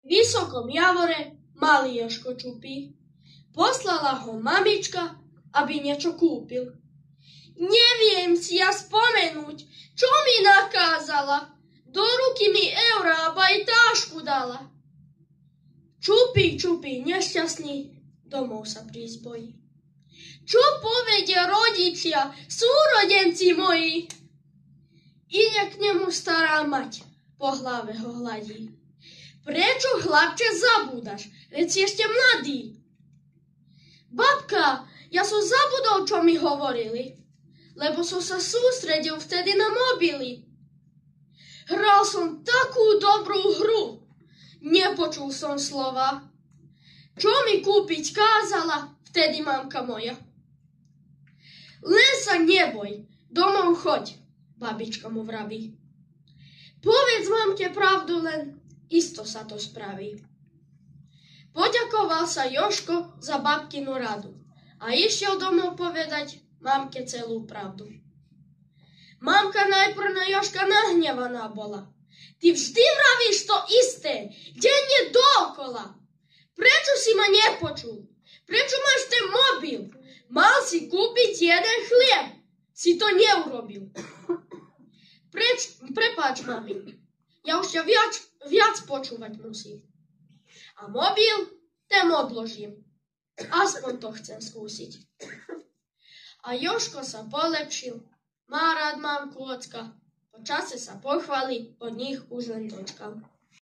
visokom javore mali Joško Čupí. Poslala ho mamička, aby niečo kúpil. Neviem si ja spomenúť, čo mi nakázala. Do ruky mi eurá a aj tášku dala. Čupí, nešťastný, domov sa prísť bojí. Čo povedia rodičia, súrodenci moji? Ide k nemu stará mať, po hlave ho hladí. Prečo, chlapče, zabúdaš, veď si ešte mladý? Babka, ja som zabudol, čo mi hovorili, lebo som sa sústredil vtedy na mobily. Hral som takú dobrú hru, nepočul som slova. Čo mi kúpiť kázala, vtedy mamka moja. Len sa neboj, domov choď, babička mu vraví. Povedz mamke pravdu len, isto sa to spraví. Poďakoval sa Joško za babkinu radu a išiel domov povedať mamke celú pravdu. Mamka najprv na Joška nahnevaná bola. Ty vždy vravíš to isté, denne dookola. Prečo si ma nepočul? Prečo máš ten mobil? Mal si kúpiť jeden chlieb. Si to neurobil. Prepáč, mami. Ja už ťa viac počúvať musím. A mobil, ten odložím. Aspoň to chcem skúsiť. A Joško sa polepšil. Má rád mamku ocka. Po čase sa pochváli, od nich už len dočkal.